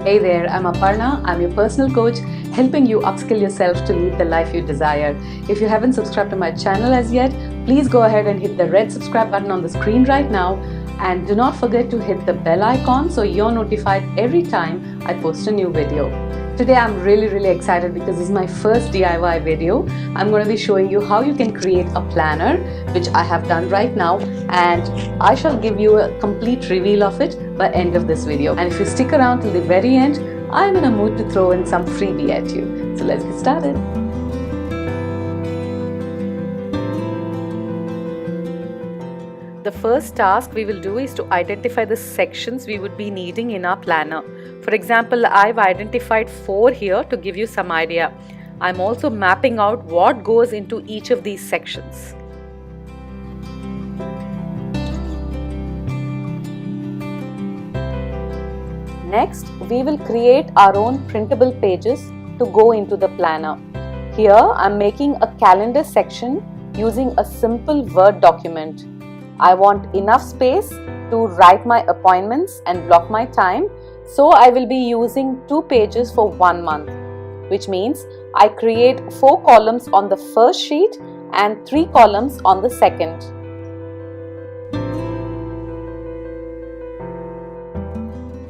Hey there, I'm Aparna. I'm your personal coach, helping you upskill yourself to lead the life you desire. If you haven't subscribed to my channel as yet, please go ahead and hit the red subscribe button on the screen right now. And do not forget to hit the bell icon so you're notified every time I post a new video. Today I'm really excited because this is my first DIY video. I'm going to be showing you how you can create a planner, which I have done right now, and I shall give you a complete reveal of it by end of this video. And if you stick around till the very end, I'm in a mood to throw in some freebie at you. So let's get started. The first task we will do is to identify the sections we would be needing in our planner. For example, I've identified 4 here to give you some idea. I'm also mapping out what goes into each of these sections. Next, we will create our own printable pages to go into the planner. Here, I'm making a calendar section using a simple Word document. I want enough space to write my appointments and block my time, so I will be using 2 pages for 1 month, which means I create 4 columns on the first sheet and 3 columns on the second.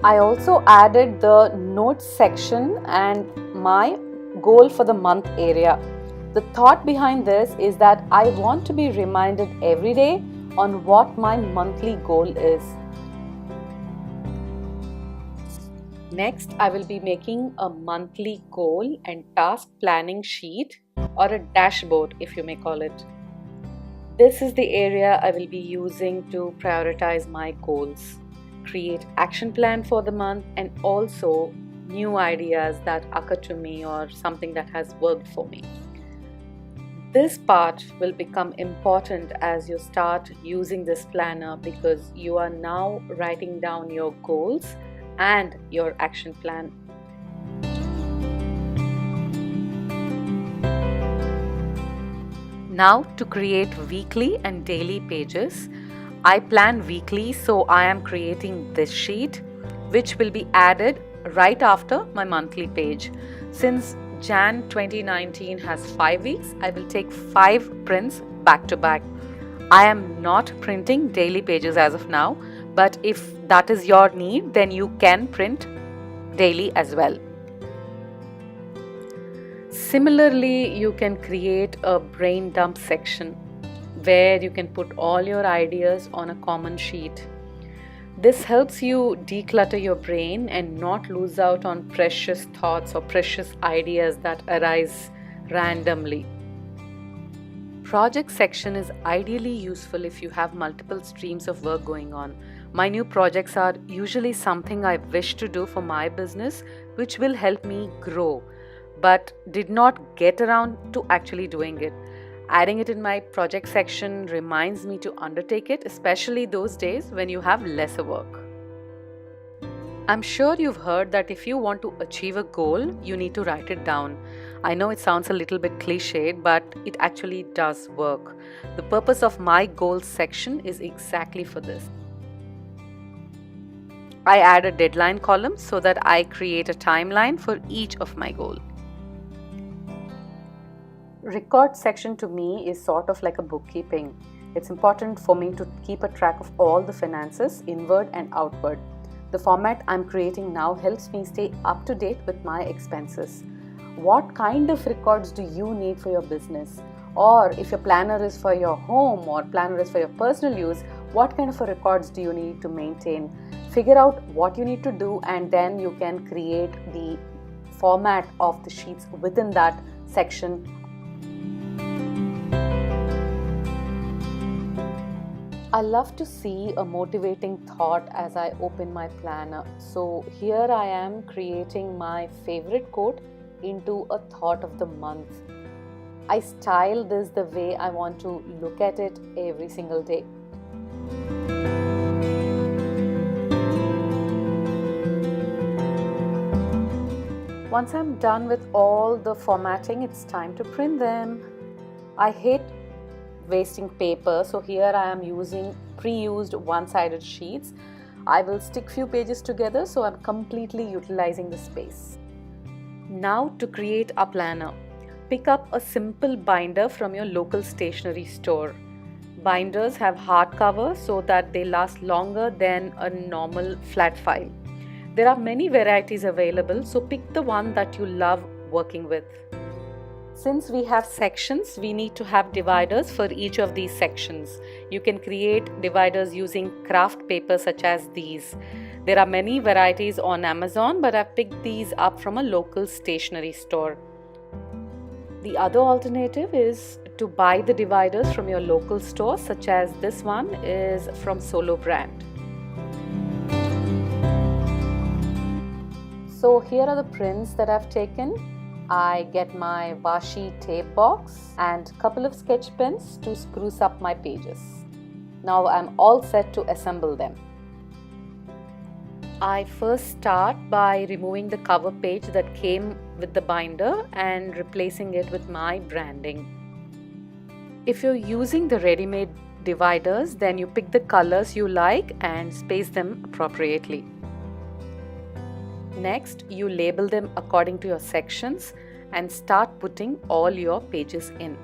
I also added the notes section and my goal for the month area. The thought behind this is that I want to be reminded every day on what my monthly goal is. Next, I will be making a monthly goal and task planning sheet, or a dashboard if you may call it. This is the area I will be using to prioritize my goals, create action plan for the month, and also new ideas that occur to me or something that has worked for me. This part will become important as you start using this planner, because you are now writing down your goals and your action plan. Now, to create weekly and daily pages, I plan weekly, so I am creating this sheet, which will be added right after my monthly page. Since Jan 2019 has 5 weeks, I will take 5 prints back to back. I am not printing daily pages as of now, but if that is your need, then you can print daily as well. Similarly, you can create a brain dump section where you can put all your ideas on a common sheet. This helps you declutter your brain and not lose out on precious thoughts or precious ideas that arise randomly. Project section is ideally useful if you have multiple streams of work going on. My new projects are usually something I wish to do for my business, which will help me grow, but did not get around to actually doing it. Adding it in my project section reminds me to undertake it, especially those days when you have lesser work. I'm sure you've heard that if you want to achieve a goal, you need to write it down. I know it sounds a little bit cliched, but it actually does work. The purpose of my goals section is exactly for this. I add a deadline column so that I create a timeline for each of my goals. Record section to me is sort of like a bookkeeping. It's important for me to keep a track of all the finances, inward and outward. The format I'm creating now helps me stay up to date with my expenses. What kind of records do you need for your business? Or if your planner is for your home or planner is for your personal use, what kind of records do you need to maintain? Figure out what you need to do, and then you can create the format of the sheets within that section. I love to see a motivating thought as I open my planner. So here I am creating my favorite quote into a thought of the month. I style this the way I want to look at it every single day. Once I'm done with all the formatting, it's time to print them. I hate wasting paper, so here I am using pre-used one-sided sheets. I will stick few pages together, so I'm completely utilizing the space. Now to create a planner. Pick up a simple binder from your local stationery store. Binders have hardcover so that they last longer than a normal flat file. There are many varieties available, so pick the one that you love working with. Since we have sections, we need to have dividers for each of these sections. You can create dividers using craft paper such as these. There are many varieties on Amazon, but I've picked these up from a local stationery store. The other alternative is to buy the dividers from your local store, such as this one is from Solo brand. So here are the prints that I've taken. I get my washi tape box and a couple of sketch pens to spruce up my pages. Now I'm all set to assemble them. I first start by removing the cover page that came with the binder and replacing it with my branding. If you're using the ready-made dividers, then you pick the colors you like and space them appropriately. Next, you label them according to your sections and start putting all your pages in.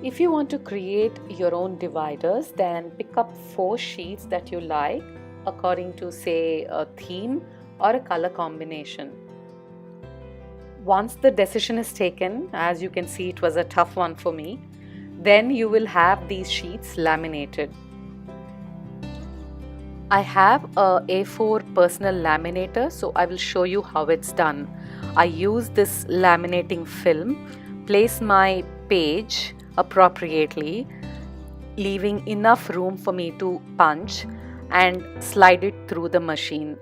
If you want to create your own dividers, then pick up 4 sheets that you like according to, say, a theme or a color combination. Once the decision is taken, as you can see, it was a tough one for me, then you will have these sheets laminated. I have a A4 personal laminator, so I will show you how it's done. I use this laminating film, place my page appropriately, leaving enough room for me to punch, and slide it through the machine.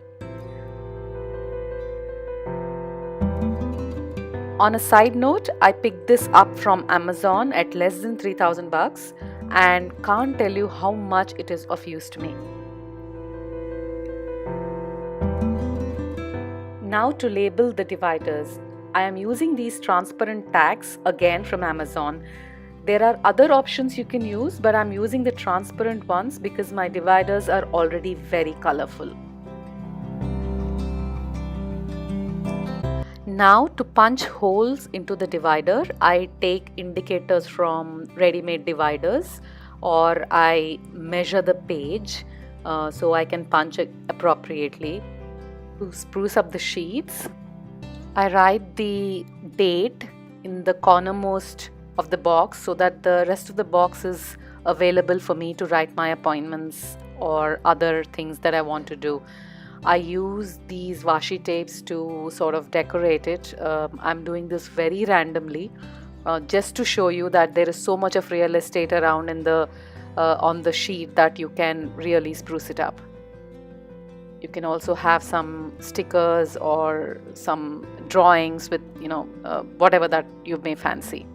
On a side note, I picked this up from Amazon at less than 3,000 bucks and can't tell you how much it is of use to me. Now to label the dividers. I am using these transparent tags again from Amazon. There are other options you can use, but I'm using the transparent ones because my dividers are already very colorful. Now to punch holes into the divider, I take indicators from ready-made dividers, or I measure the page so I can punch it appropriately. To spruce up the sheets, I write the date in the cornermost of the box so that the rest of the box is available for me to write my appointments or other things that I want to do. I use these washi tapes to sort of decorate it. I'm doing this very randomly just to show you that there is so much of real estate around in on the sheet that you can really spruce it up. You can also have some stickers or some drawings with, whatever that you may fancy.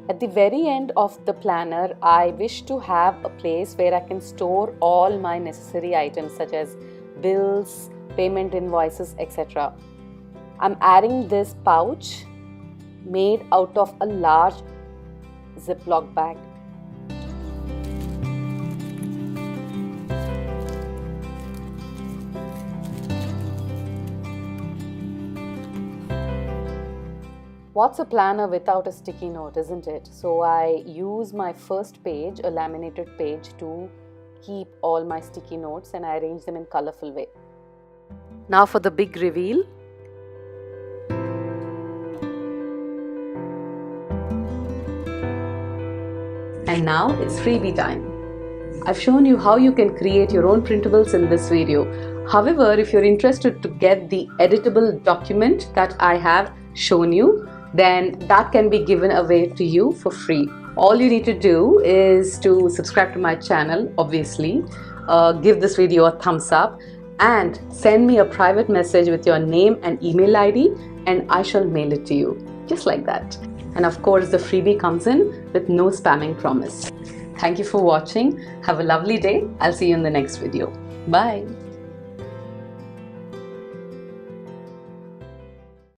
At the very end of the planner, I wish to have a place where I can store all my necessary items such as bills, payment invoices, etc. I'm adding this pouch made out of a large Ziploc bag. What's a planner without a sticky note, isn't it? So I use my first page, a laminated page, to keep all my sticky notes, and I arrange them in colorful way. Now for the big reveal. And now it's freebie time. I've shown you how you can create your own printables in this video. However, if you're interested to get the editable document that I have shown you, then that can be given away to you for free. All you need to do is to subscribe to my channel, obviously, give this video a thumbs up, and send me a private message with your name and email ID, and I shall mail it to you, just like that. And of course, the freebie comes in with no spamming promise. Thank you for watching. Have a lovely day. I'll see you in the next video. Bye.